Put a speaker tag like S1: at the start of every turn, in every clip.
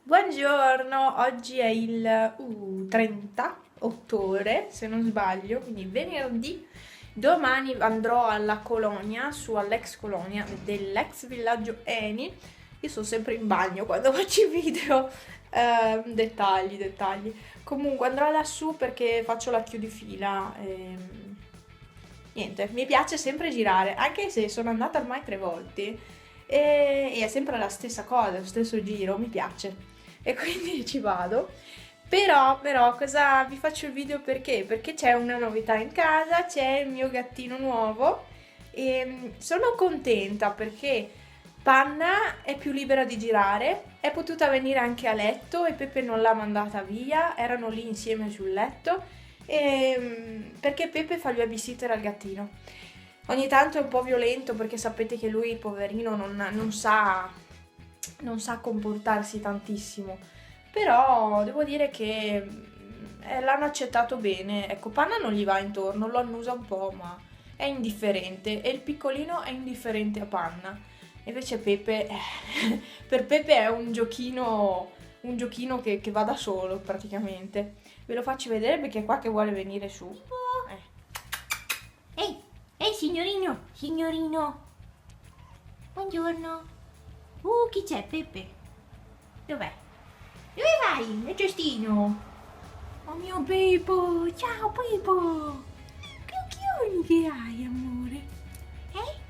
S1: Buongiorno, oggi è il 30 ottobre, se non sbaglio, quindi venerdì. Domani andrò alla colonia, all'ex colonia dell'ex villaggio Eni. Io sono sempre in bagno quando faccio i video. Dettagli. Comunque andrò lassù perché faccio la chiudifila. Niente, mi piace sempre girare, anche se sono andata ormai 3 volte e è sempre la stessa cosa, lo stesso giro, mi piace e quindi ci vado. Però, cosa vi faccio il video perché? Perché c'è una novità in casa, c'è il mio gattino nuovo e sono contenta perché Panna è più libera di girare, è potuta venire anche a letto e Peppe non l'ha mandata via, erano lì insieme sul letto perché Peppe fa il babysitter al gattino. Ogni tanto è un po' violento perché sapete che lui, poverino, non sa comportarsi tantissimo. Però devo dire che l'hanno accettato bene. Ecco, Panna non gli va intorno, lo annusa un po', ma è indifferente. E il piccolino è indifferente a Panna. Invece Pepe, per Pepe è un giochino che va da solo praticamente. Ve lo faccio vedere perché è qua che vuole venire su.
S2: Ehi, ehi signorino, buongiorno. Chi c'è, Peppe? Dov'è? Dove vai? È Giustino. Oh mio Pippo, ciao Pippo. Che occhioni che hai, amore? Eh?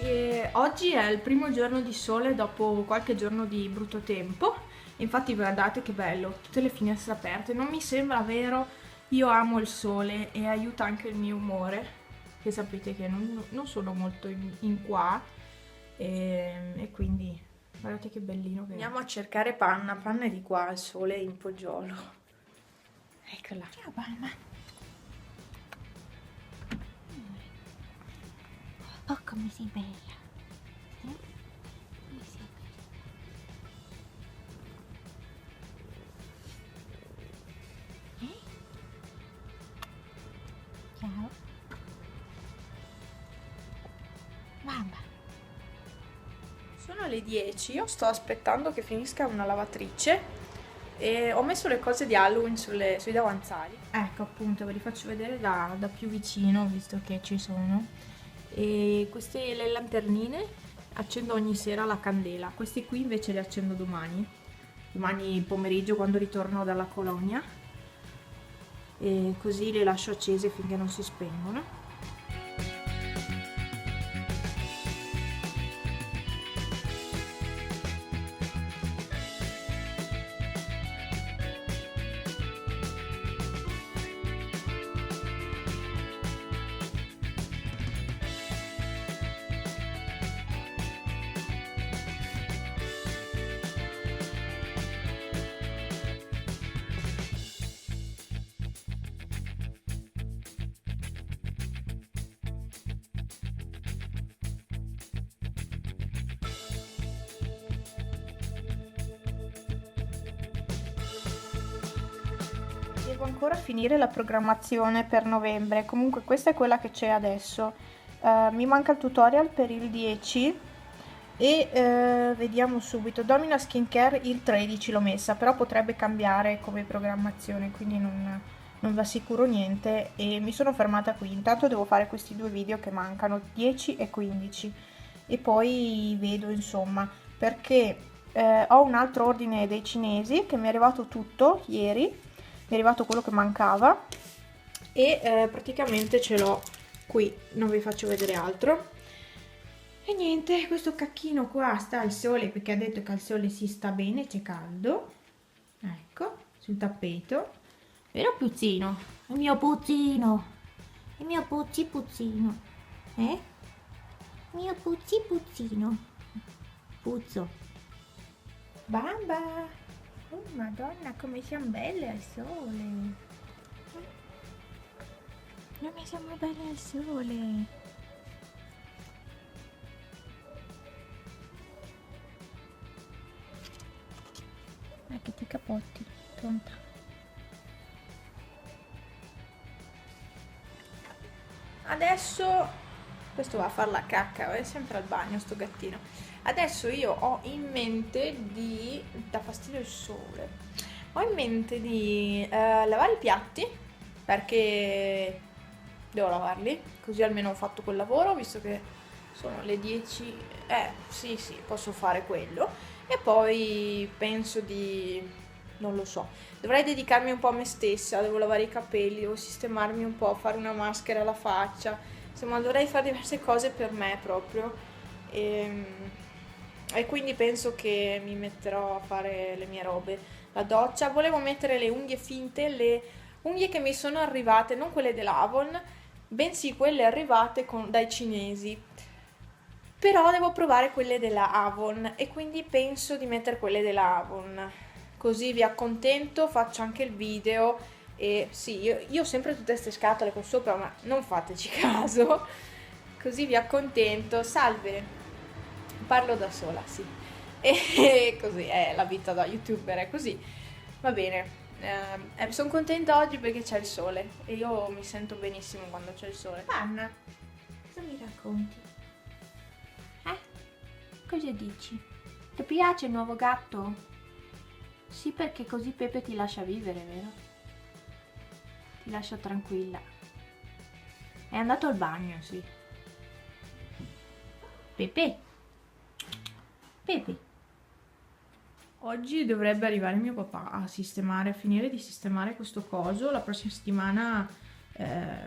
S1: E oggi è il primo giorno di sole dopo qualche giorno di brutto tempo. Infatti guardate che bello, tutte le finestre aperte. Non mi sembra vero, io amo il sole e aiuta anche il mio umore, che sapete che non sono molto in qua e quindi guardate che bellino che è. Andiamo a cercare Panna, Panna è di qua, il sole è in poggiolo. Eccola.
S2: Ciao mamma. Oh, come sei bella. Come sei bella. Ciao. Mamma.
S1: Sono le 10, io sto aspettando che finisca una lavatrice e ho messo le cose di Halloween sui davanzali. Ecco appunto, ve li faccio vedere da più vicino visto che ci sono. E queste le lanternine accendo ogni sera la candela, questi qui invece li accendo domani pomeriggio quando ritorno dalla colonia e così le lascio accese finché non si spengono. Devo ancora finire la programmazione per novembre, comunque questa è quella che c'è adesso. Mi manca il tutorial per il 10 e vediamo subito. Domina Skincare il 13 l'ho messa, però potrebbe cambiare come programmazione, quindi non vi assicuro niente e mi sono fermata qui. Intanto devo fare questi due video che mancano, 10 e 15 e poi vedo insomma, perché ho un altro ordine dei cinesi che mi è arrivato tutto ieri. Mi è arrivato quello che mancava e praticamente ce l'ho qui, non vi faccio vedere altro. E niente, questo cacchino qua sta al sole perché ha detto che al sole si sta bene, c'è caldo. Ecco, sul tappeto. Vero Puzzino?
S2: Il mio puzzino. Il mio puzzino. Il mio puzzino. Puzzo.
S1: Bamba! Oh madonna, come siamo belle al sole! Come siamo belle al sole! Che ti
S2: Capotti, pronta.
S1: Adesso questo va a fare la cacca, è sempre al bagno sto gattino. Adesso io ho in mente di... dà fastidio il sole. Ho in mente di lavare i piatti, perché devo lavarli, così almeno ho fatto quel lavoro, visto che sono le 10. Sì, posso fare quello. E poi penso di... non lo so. Dovrei dedicarmi un po' a me stessa, devo lavare i capelli, devo sistemarmi un po', fare una maschera alla faccia. Insomma, dovrei fare diverse cose per me proprio. E quindi penso che mi metterò a fare le mie robe. La doccia. Volevo mettere le unghie finte, le unghie che mi sono arrivate, non quelle della Avon, bensì quelle arrivate dai cinesi. Però devo provare quelle della Avon e quindi penso di mettere quelle della Avon. Così vi accontento, faccio anche il video e sì, io ho sempre tutte queste scatole qua sopra, ma non fateci caso. Così vi accontento. Salve, parlo da sola, sì. E così è la vita da youtuber, è così. Va bene. Sono contenta oggi perché c'è il sole e io mi sento benissimo quando c'è il sole.
S2: Anna, cosa mi racconti? Cosa dici? Ti piace il nuovo gatto? Sì, perché così Pepe ti lascia vivere, vero? Ti lascia tranquilla. È andato al bagno, sì. Pepe. Pepe.
S1: Oggi dovrebbe arrivare mio papà a finire di sistemare questo coso. La prossima settimana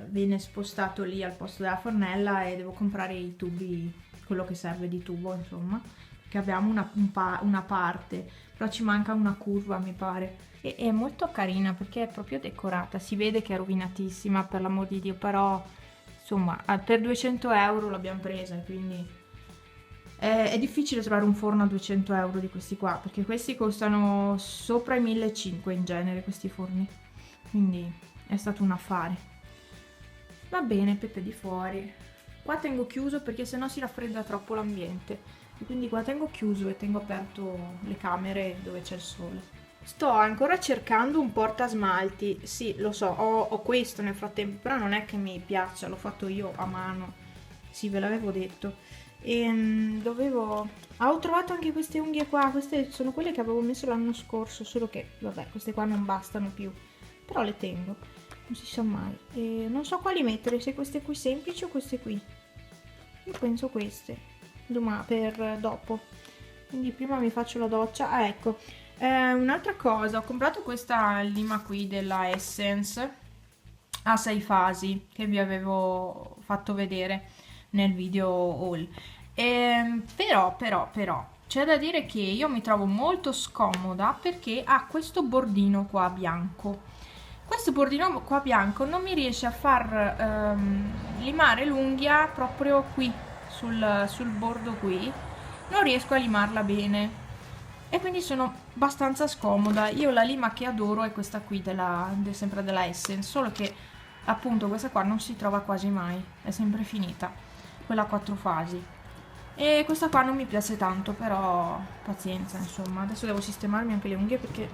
S1: viene spostato lì al posto della fornella e devo comprare i tubi, quello che serve di tubo, insomma, perché abbiamo una parte, però ci manca una curva, mi pare. E è molto carina perché è proprio decorata, si vede che è rovinatissima, per l'amor di Dio, però insomma per 200 euro l'abbiamo presa, quindi è difficile trovare un forno a 200 euro di questi qua, perché questi costano sopra i 1500 in genere, questi forni, quindi è stato un affare. Va bene, Pepe di fuori. Qua tengo chiuso perché sennò si raffredda troppo l'ambiente, e quindi qua tengo chiuso e tengo aperto le camere dove c'è il sole. Sto ancora cercando un portasmalti. Sì, lo so, ho questo nel frattempo, però non è che mi piaccia, l'ho fatto io a mano. Sì, ve l'avevo detto. Ho trovato anche queste unghie qua. Queste sono quelle che avevo messo l'anno scorso, solo che, vabbè, queste qua non bastano più. Però le tengo, non si sa mai. Non so quali mettere, se queste qui semplici o queste qui. Io penso queste, per dopo. Quindi prima mi faccio la doccia. Ah, ecco. Un'altra cosa, ho comprato questa lima qui della Essence a 6 fasi che vi avevo fatto vedere nel video haul. Però c'è da dire che io mi trovo molto scomoda perché ha questo bordino qua bianco. Questo bordino qua bianco non mi riesce a far limare l'unghia proprio qui sul bordo qui, non riesco a limarla bene e quindi sono abbastanza scomoda. Io la lima che adoro è questa qui sempre della Essence, solo che appunto questa qua non si trova quasi mai, è sempre finita, quella a 4 fasi, e questa qua non mi piace tanto, però pazienza, insomma. Adesso devo sistemarmi anche le unghie perché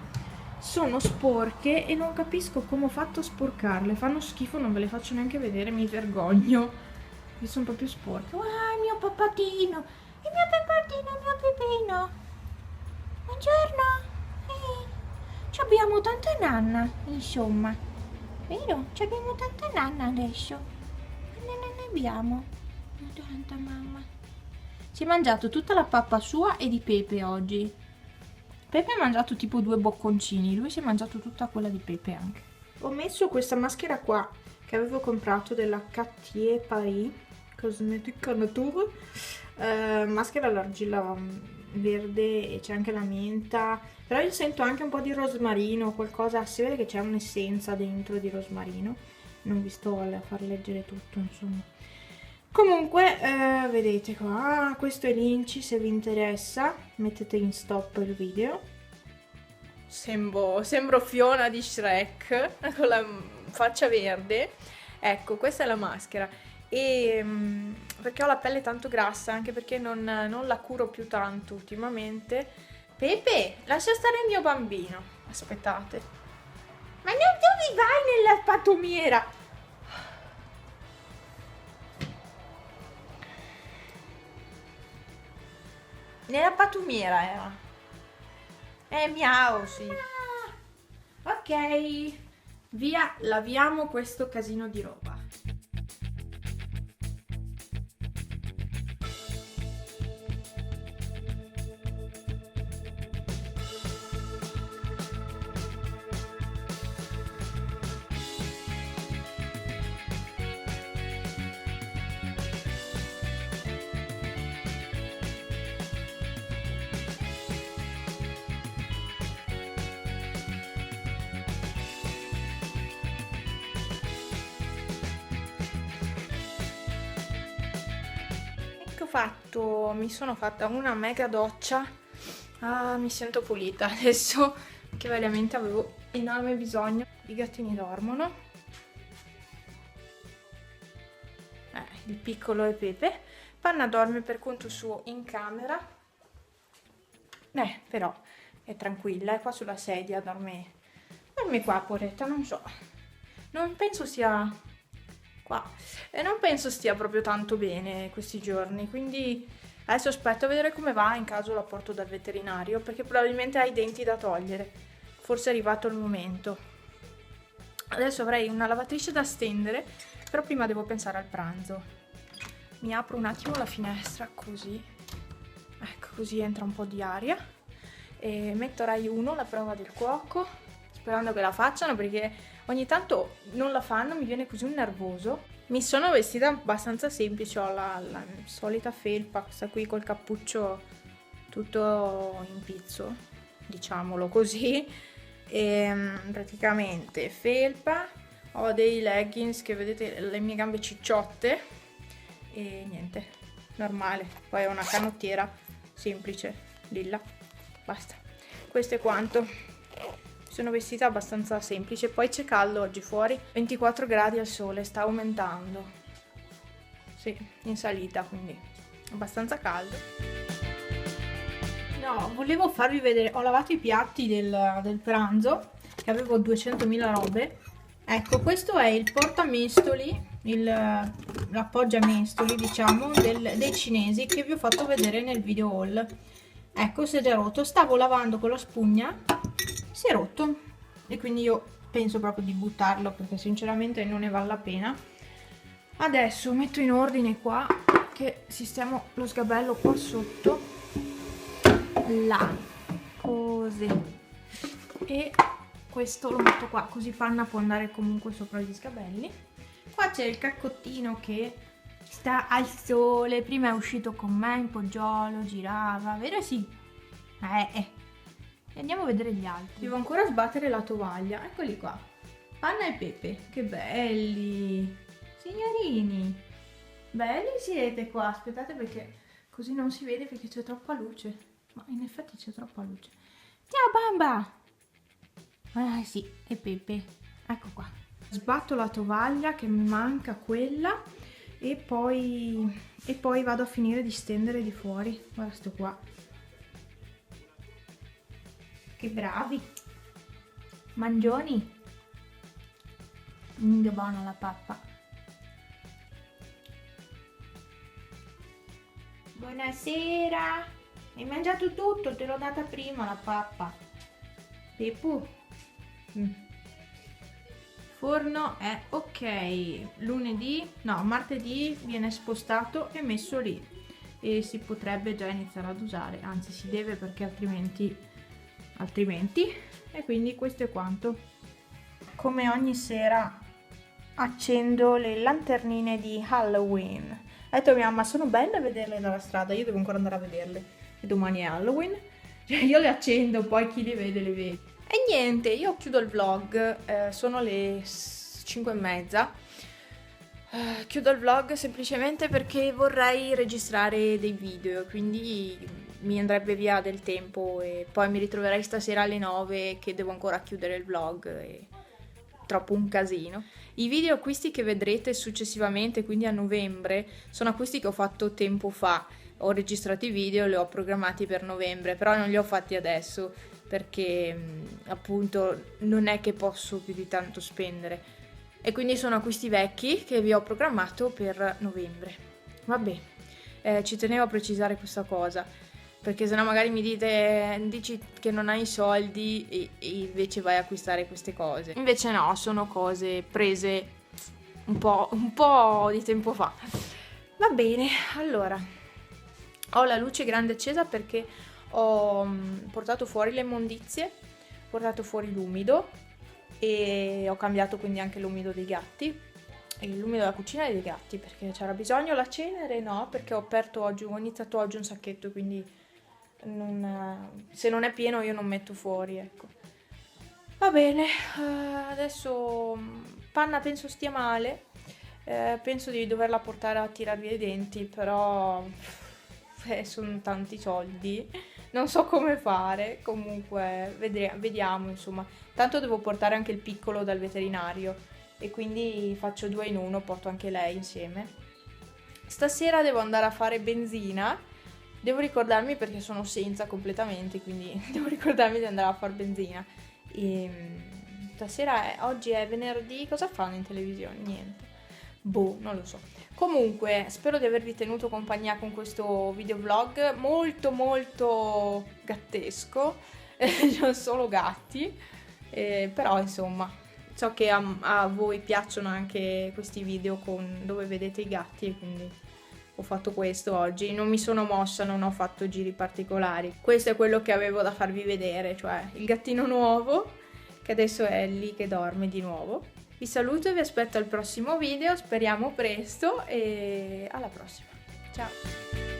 S1: sono sporche e non capisco come ho fatto a sporcarle, fanno schifo, non ve le faccio neanche vedere, mi vergogno, mi sono proprio sporche.
S2: Il mio papatino, il mio papatino, il mio pepino. Buongiorno. Ci abbiamo tanta nanna, insomma. Vero? Ci abbiamo tanta nanna adesso. Quante nanne abbiamo? Tanta mamma.
S1: Si è mangiato tutta la pappa sua e di Pepe oggi. Pepe ha mangiato tipo 2 bocconcini, lui si è mangiato tutta quella di Pepe anche. Ho messo questa maschera qua che avevo comprato della Cartier Paris Cosmetic Nature, maschera all'argilla verde, e c'è anche la menta, però io sento anche un po' di rosmarino, qualcosa, si vede che c'è un'essenza dentro di rosmarino, non vi sto a far leggere tutto, insomma. Comunque, vedete qua, questo è l'Inci, se vi interessa, mettete in stop il video. Sembro Fiona di Shrek, con la faccia verde. Ecco, questa è la maschera. E perché ho la pelle tanto grassa, anche perché non la curo più tanto ultimamente. Pepe, lascia stare il mio bambino. Aspettate. Ma dove vai nella pattumiera? Nella pattumiera era. Miau, sì. Ok, via, laviamo questo casino di roba. Fatto, mi sono fatta una mega doccia. Mi sento pulita adesso, che veramente avevo enorme bisogno. I gattini dormono, il piccolo e Pepe. Panna dorme per conto suo in camera, però è tranquilla, è qua sulla sedia, dorme qua, poretta. Non penso sia qua, e non penso stia proprio tanto bene questi giorni, quindi adesso aspetto a vedere come va, in caso la porto dal veterinario, perché probabilmente ha i denti da togliere, forse è arrivato il momento. Adesso avrei una lavatrice da stendere, però prima devo pensare al pranzo. Mi apro un attimo la finestra, così, ecco, così entra un po' di aria, e metto Rai 1, la prova del cuoco, sperando che la facciano, perché ogni tanto non la fanno, mi viene così un nervoso. Mi sono vestita abbastanza semplice, ho la solita felpa, questa qui col cappuccio tutto in pizzo, diciamolo così, e praticamente felpa, ho dei leggings che vedete le mie gambe cicciotte e niente, normale, poi ho una canottiera semplice, lilla, basta, questo è quanto. Sono vestita abbastanza semplice, poi c'è caldo oggi fuori, 24 gradi al sole, sta aumentando, sì, in salita, quindi abbastanza caldo. No, volevo farvi vedere, ho lavato i piatti del pranzo, che avevo 200.000 robe. Ecco, questo è il portamestoli, l'appoggiamestoli, diciamo, dei cinesi, che vi ho fatto vedere nel video haul. Ecco, si è già rotto, stavo lavando con la spugna, si è rotto e quindi io penso proprio di buttarlo, perché sinceramente non ne vale la pena. Adesso metto in ordine qua, che sistemo lo sgabello qua sotto, là, così, e questo lo metto qua, così Panna può andare comunque sopra gli sgabelli. Qua c'è il caccottino che sta al sole, prima è uscito con me in poggiolo, girava, vero? Sì. E andiamo a vedere gli altri. Devo ancora sbattere la tovaglia, eccoli qua. Panna e Pepe, che belli, signorini, belli siete qua. Aspettate, perché così non si vede, perché c'è troppa luce, ma in effetti c'è troppa luce. Ciao bamba. Sì, e Pepe, ecco qua. Sbatto la tovaglia, che mi manca quella, e poi vado a finire di stendere di fuori. Guarda sto qua, che bravi, mangioni. Che buona la pappa. Buonasera, hai mangiato tutto? Te l'ho data prima la pappa. Pepu. Forno è ok, martedì viene spostato e messo lì, e si potrebbe già iniziare ad usare, anzi si deve, perché altrimenti, e quindi questo è quanto. Come ogni sera accendo le lanternine di Halloween. Ha detto mia mamma, sono belle vederle dalla strada, io devo ancora andare a vederle, e domani è Halloween, cioè io le accendo, poi chi le vede le vede. E niente, io chiudo il vlog, sono le 5:30. Chiudo il vlog semplicemente perché vorrei registrare dei video, quindi mi andrebbe via del tempo, e poi mi ritroverei stasera alle 9 che devo ancora chiudere il vlog, e troppo un casino. I video acquisti che vedrete successivamente, quindi a novembre, sono acquisti che ho fatto tempo fa. Ho registrato i video, li ho programmati per novembre, però non li ho fatti adesso. perché appunto non è che posso più di tanto spendere, e quindi sono acquisti vecchi che vi ho programmato per novembre. Vabbè, ci tenevo a precisare questa cosa, perché sennò magari mi dici che non hai i soldi e invece vai a acquistare queste cose. Invece no, sono cose prese un po' di tempo fa. Va bene, allora, ho la luce grande accesa perché ho portato fuori le immondizie, ho portato fuori l'umido e ho cambiato quindi anche l'umido dei gatti e l'umido della cucina e dei gatti, perché c'era bisogno. La cenere no, perché ho iniziato oggi un sacchetto, quindi se non è pieno io non metto fuori, ecco. Va bene, adesso Panna penso stia male, penso di doverla portare a tirar via i denti, però sono tanti soldi, non so come fare. Comunque vediamo, insomma. Tanto devo portare anche il piccolo dal veterinario e quindi faccio 2 in 1, porto anche lei insieme. Stasera devo andare a fare benzina, devo ricordarmi perché sono senza completamente, quindi devo ricordarmi di andare a fare benzina. E oggi è venerdì, cosa fanno in televisione? Niente. Boh, non lo so. Comunque, spero di avervi tenuto compagnia con questo videovlog molto molto gattesco, non solo gatti, però insomma, so che a voi piacciono anche questi video dove vedete i gatti e quindi ho fatto questo oggi. Non mi sono mossa, non ho fatto giri particolari. Questo è quello che avevo da farvi vedere, cioè il gattino nuovo, che adesso è lì che dorme di nuovo. Vi saluto e vi aspetto al prossimo video, speriamo presto, e alla prossima. Ciao!